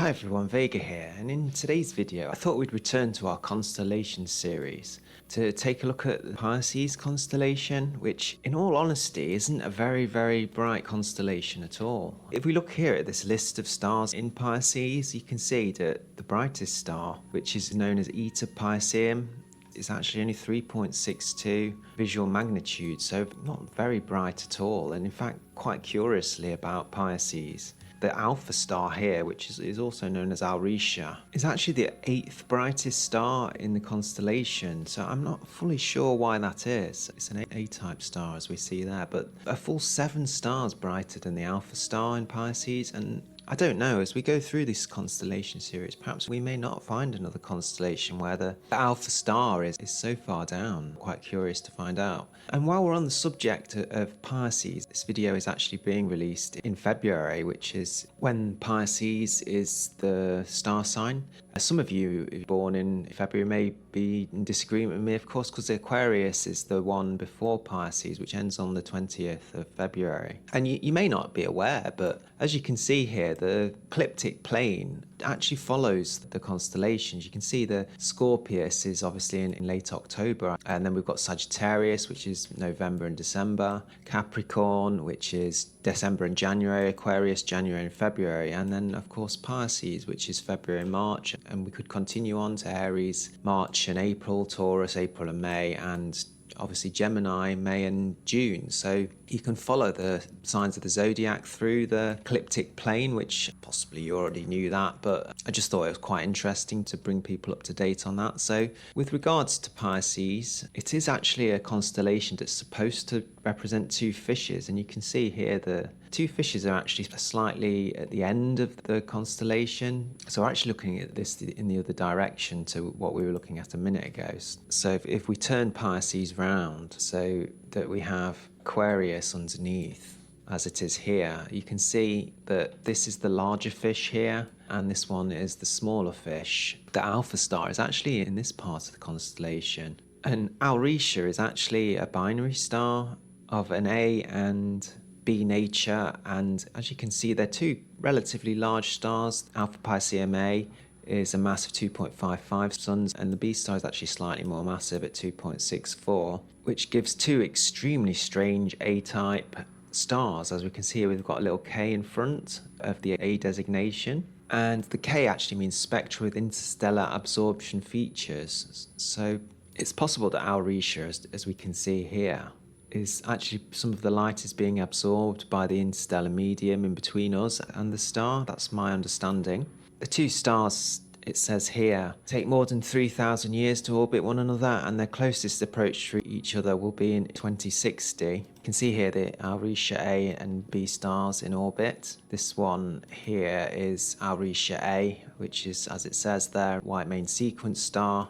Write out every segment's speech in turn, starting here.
Hi everyone, Vega here, and in today's video I thought we'd return to our Constellation series to take a look at the Pisces constellation, which in all honesty isn't a very bright constellation at all. If we look here at this list of stars in Pisces, you can see that the brightest star, which is known as Eta Pisceum, is actually only 3.62 visual magnitude, so not very bright at all. And in fact, quite curiously about Pisces, the alpha star here, which is also known as Aurelia, is actually the 8th brightest star in the constellation. So I'm not fully sure why that is. It's an A-type star as we see there, but a full 7 stars brighter than the alpha star in Pisces. And I don't know, as we go through this constellation series, perhaps we may not find another constellation where the alpha star is so far down. Quite curious to find out. And while we're on the subject of Pisces, this video is actually being released in February, which is when Pisces is the star sign. Some of you born in February may be in disagreement with me, of course, because Aquarius is the one before Pisces, which ends on the 20th of February. And you may not be aware, but as you can see here, the ecliptic plane actually follows the constellations. You can see the Scorpius is obviously in late October, and then we've got Sagittarius, which is November and December, Capricorn, which is December and January, Aquarius, January and February, and then of course Pisces, which is February and March, and we could continue on to Aries, March and April, Taurus, April and May, and obviously Gemini, May and June. So you can follow the signs of the Zodiac through the ecliptic plane, which possibly you already knew that, but I just thought it was quite interesting to bring people up to date on that. So with regards to Pisces, it is actually a constellation that's supposed to represent 2 fishes, and you can see here the 2 fishes are actually slightly at the end of the constellation. So we're actually looking at this in the other direction to what we were looking at a minute ago. So if we turn Pisces round so that we have Aquarius underneath, as it is here, you can see that this is the larger fish here, and this one is the smaller fish. The alpha star is actually in this part of the constellation, and Aurelia is actually a binary star of an A and B nature, and as you can see, they're 2 relatively large stars. Alpha Pisceum A is a mass of 2.55 suns, and the B star is actually slightly more massive at 2.64, which gives 2 extremely strange A-type stars. As we can see here, we've got a little K in front of the A designation, and the K actually means spectra with interstellar absorption features. So it's possible that Aurelia, as we can see here, is actually some of the light is being absorbed by the interstellar medium in between us and the star. That's my understanding. The 2 stars, it says here, take more than 3,000 years to orbit one another, and their closest approach to each other will be in 2060. You can see here the Aurelia A and B stars in orbit. This one here is Aurelia A, which is, as it says there, white main sequence star.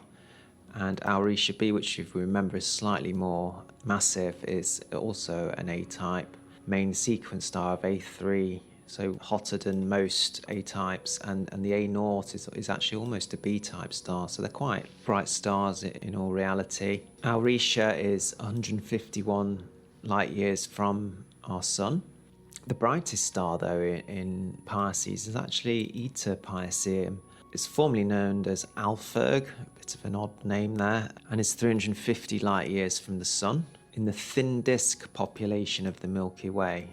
And Aurelia B, which if we remember is slightly more massive, is also an A-type main sequence star of A3, so hotter than most A-types, and the A0 is actually almost a B-type star, so they're quite bright stars in all reality. Aurelia is 151 light years from our sun. The brightest star though in Pisces is actually Eta Pisceum. It's formerly known as Altair, a bit of an odd name there, and is 350 light years from the sun in the thin disk population of the Milky Way.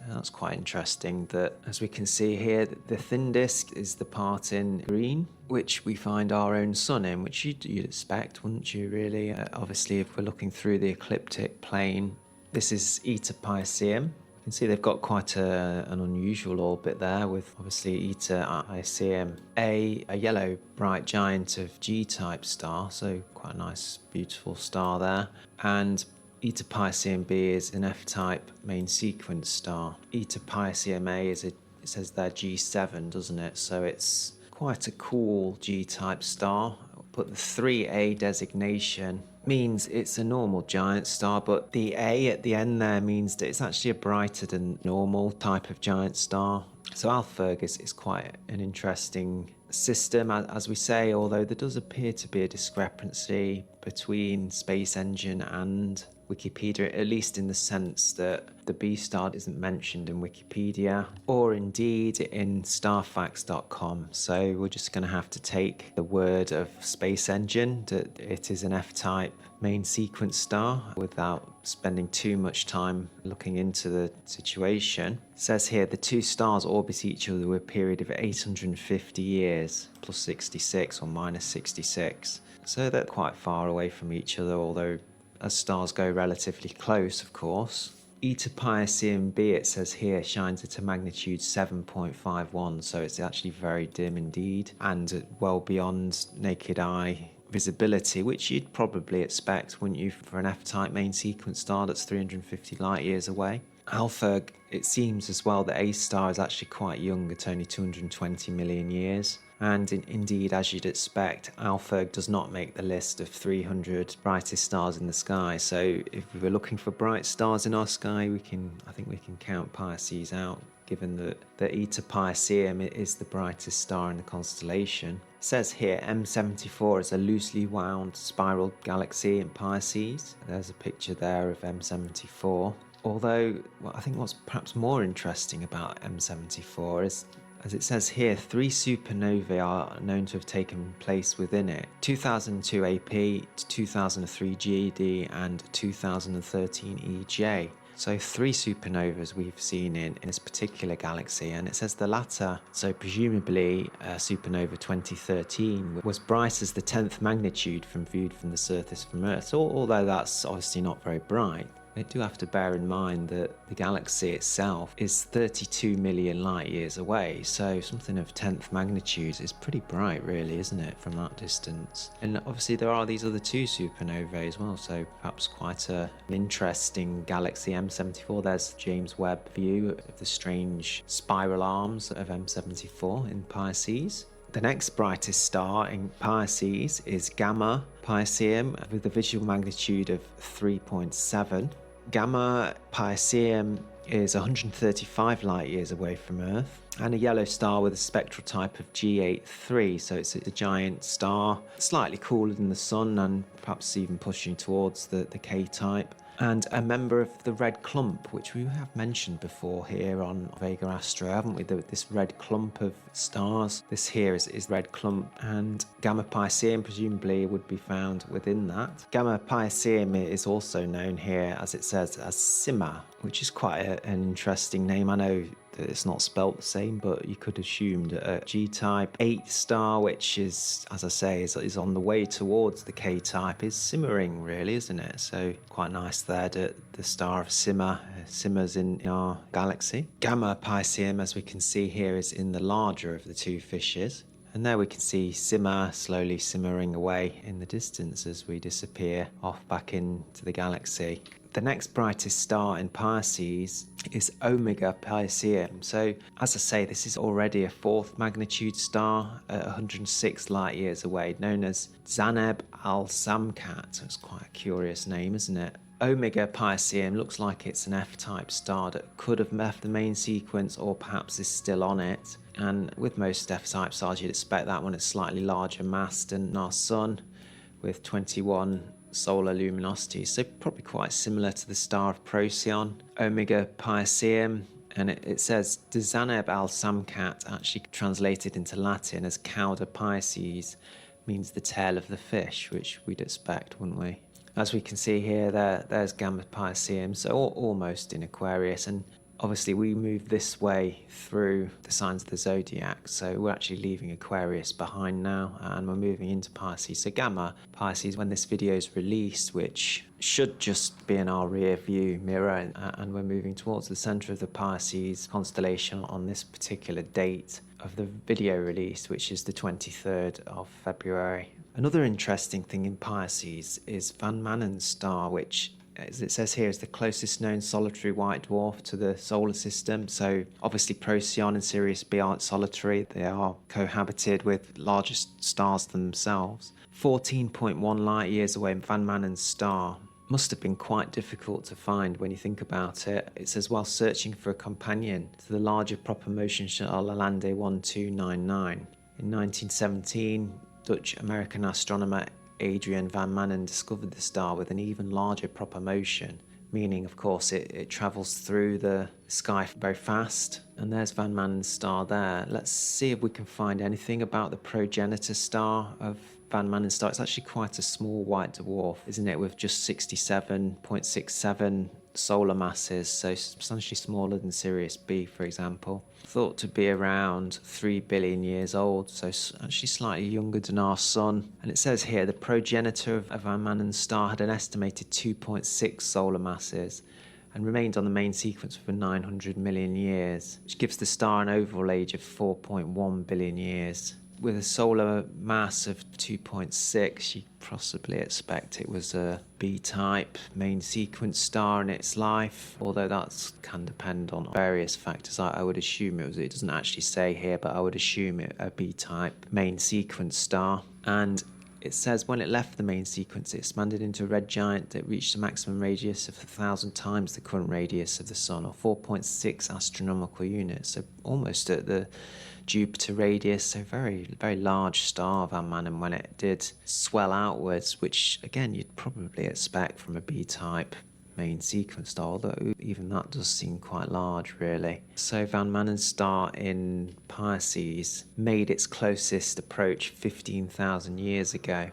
Now, that's quite interesting that, as we can see here, the thin disk is the part in green, which we find our own sun in, which you'd expect, wouldn't you, really? Obviously, if we're looking through the ecliptic plane, this is Eta Pisceum. You can see they've got quite an unusual orbit there, with obviously Eta Pisceum A, a yellow bright giant of G-type star, so quite a nice, beautiful star there. And Eta Pisceum B is an F-type main sequence star. Eta Pisceum A is it says there G7, doesn't it? So it's quite a cool G-type star. But the 3A designation means it's a normal giant star, but the A at the end there means that it's actually a brighter than normal type of giant star. So Altair is quite an interesting system, as we say, although there does appear to be a discrepancy between Space Engine and Wikipedia, at least in the sense that the B star isn't mentioned in Wikipedia or indeed in starfacts.com. So we're just going to have to take the word of Space Engine that it is an F-type main sequence star without spending too much time looking into the situation. It says here the two stars orbit each other with a period of 850 years, plus 66 or minus 66. So they're quite far away from each other, although as stars go relatively close, of course. Eta Pisceum b, it says here, shines at a magnitude 7.51, so it's actually very dim indeed, and well beyond naked eye visibility, which you'd probably expect, wouldn't you, for an F-type main sequence star that's 350 light years away. Alpha, it seems as well that A star is actually quite young at only 220 million years. And indeed, as you'd expect, Alpha does not make the list of 300 brightest stars in the sky. So if we were looking for bright stars in our sky, I think we can count Pisces out, given that Eta Pisceum is the brightest star in the constellation. It says here M74 is a loosely wound spiral galaxy in Pisces. There's a picture there of M74. Although, I think what's perhaps more interesting about M74 is, as it says here, 3 supernovae are known to have taken place within it. 2002 AP, 2003 GED, and 2013 EJ. So 3 supernovas we've seen in this particular galaxy, and it says the latter, so presumably supernova 2013, was bright as the 10th magnitude viewed from the surface from Earth. So, although that's obviously not very bright, we do have to bear in mind that the galaxy itself is 32 million light years away, so something of 10th magnitude is pretty bright really, isn't it, from that distance? And obviously there are these other 2 supernovae as well, so perhaps quite an interesting galaxy, M74. There's James Webb view of the strange spiral arms of M74 in Pisces. The next brightest star in Pisces is Gamma Pisceum with a visual magnitude of 3.7. Gamma Pisceum is 135 light years away from Earth and a yellow star with a spectral type of G83, so it's a giant star, slightly cooler than the Sun and perhaps even pushing towards the K-type. And a member of the Red Clump, which we have mentioned before here on Vega Astro, haven't we? This red clump of stars. This here is Red Clump, and Gamma Pisceum presumably would be found within that. Gamma Pisceum is also known here, as it says, as Sima, which is quite an interesting name. I know that it's not spelt the same, but you could assume that a G-type 8 star, which is, as I say, is on the way towards the K-type, is simmering really, isn't it? So quite nice there that the star of simmers in our galaxy. Gamma Pisceum, as we can see here, is in the larger of the 2 fishes. And there we can see Simmer slowly simmering away in the distance as we disappear off back into the galaxy. The next brightest star in Pisces is Omega Pisceum. So, as I say, this is already a 4th magnitude star at 106 light years away, known as Deneb al-Samkat. It's quite a curious name, isn't it? Omega Pisceum looks like it's an F-type star that could have left the main sequence or perhaps is still on it. And with most F-type stars, you'd expect that one is slightly larger mass than our Sun, with 21 solar luminosity, so probably quite similar to the star of Procyon. Omega Pisceum, and it says Deneb al-Samkat, actually translated into Latin as Cauda Pisces, means the tail of the fish, which we'd expect, wouldn't we? As we can see here, there's Gamma Pisceum, so almost in Aquarius, and obviously we move this way through the signs of the Zodiac, so we're actually leaving Aquarius behind now and we're moving into Pisces. So Gamma Pisces, when this video is released, which should just be in our rear view mirror, and we're moving towards the centre of the Pisces constellation on this particular date of the video release, which is the 23rd of February. Another interesting thing in Pisces is Van Manen's star, which, as it says here, is the closest known solitary white dwarf to the solar system. So obviously Procyon and Sirius B aren't solitary. They are cohabited with larger stars themselves. 14.1 light years away, Van Manen's star must have been quite difficult to find when you think about it. It says, while searching for a companion to the larger proper motion shuttle Alande 1299. In 1917, Dutch-American astronomer Adrian van Manen discovered the star with an even larger proper motion, meaning, of course, it travels through the sky very fast. And there's Van Manen's star there. Let's see if we can find anything about the progenitor star of Van Manen's star. It's actually quite a small white dwarf, isn't it, with just 67.67 solar masses, so substantially smaller than Sirius B, for example. Thought to be around 3 billion years old, so actually slightly younger than our sun. And it says here the progenitor of Van Manen's star had an estimated 2.6 solar masses and remained on the main sequence for 900 million years, which gives the star an overall age of 4.1 billion years. With a solar mass of 2.6, you'd possibly expect it was a B-type main sequence star in its life, although that can depend on various factors. I would assume it doesn't actually say here, but I would assume it a B-type main sequence star. And it says when it left the main sequence, it expanded into a red giant that reached a maximum radius of 1,000 times the current radius of the Sun, or 4.6 astronomical units, so almost at the Jupiter radius, so very, very large star, Van Manen, when it did swell outwards, which again you'd probably expect from a B-type main sequence star, although even that does seem quite large, really. So Van Manen's star in Pisces made its closest approach 15,000 years ago.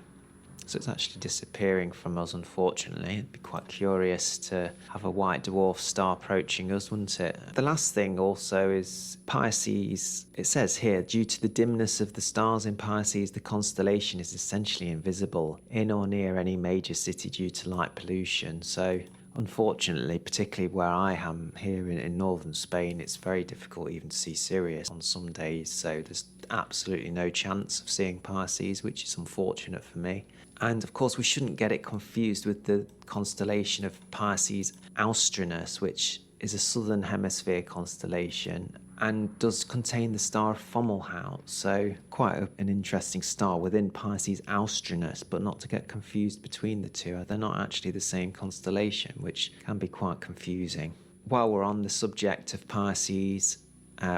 So it's actually disappearing from us, unfortunately. It'd be quite curious to have a white dwarf star approaching us, wouldn't it? The last thing also is Pisces. It says here, due to the dimness of the stars in Pisces, the constellation is essentially invisible in or near any major city due to light pollution. So unfortunately, particularly where I am here in northern Spain, it's very difficult even to see Sirius on some days. So there's absolutely no chance of seeing Pisces, which is unfortunate for me. And of course, we shouldn't get it confused with the constellation of Pisces Austrinus, which is a southern hemisphere constellation and does contain the star of Fomalhaut. So quite an interesting star within Pisces Austrinus, but not to get confused between the two. They're not actually the same constellation, which can be quite confusing. While we're on the subject of Pisces,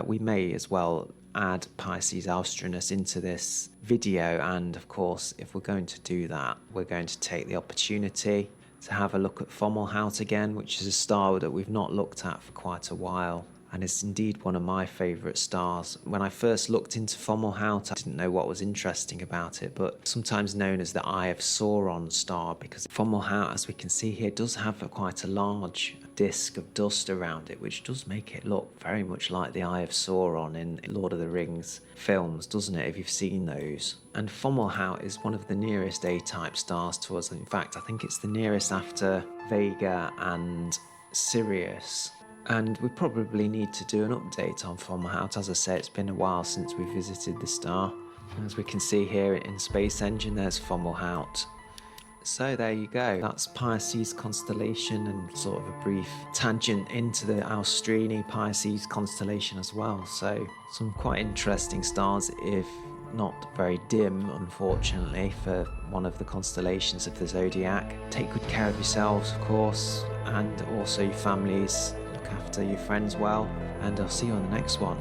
we may as well add Pisces Austrinus into this video, and of course, if we're going to do that, we're going to take the opportunity to have a look at Fomalhaut again, which is a star that we've not looked at for quite a while, and it's indeed one of my favourite stars. When I first looked into Fomalhaut, I didn't know what was interesting about it, but sometimes known as the Eye of Sauron star, because Fomalhaut, as we can see here, does have quite a large disk of dust around it, which does make it look very much like the Eye of Sauron in Lord of the Rings films, doesn't it, if you've seen those? And Fomalhaut is one of the nearest A-type stars to us. In fact, I think it's the nearest after Vega and Sirius. And we probably need to do an update on Fomalhaut. As I say, it's been a while since we visited the star. As we can see here in Space Engine, there's Fomalhaut. So there you go, that's Pisces constellation, and sort of a brief tangent into the Austrini Pisces constellation as well. So some quite interesting stars, if not very dim, unfortunately, for one of the constellations of the Zodiac. Take good care of yourselves, of course, and also your families. Look after your friends well, and I'll see you on the next one.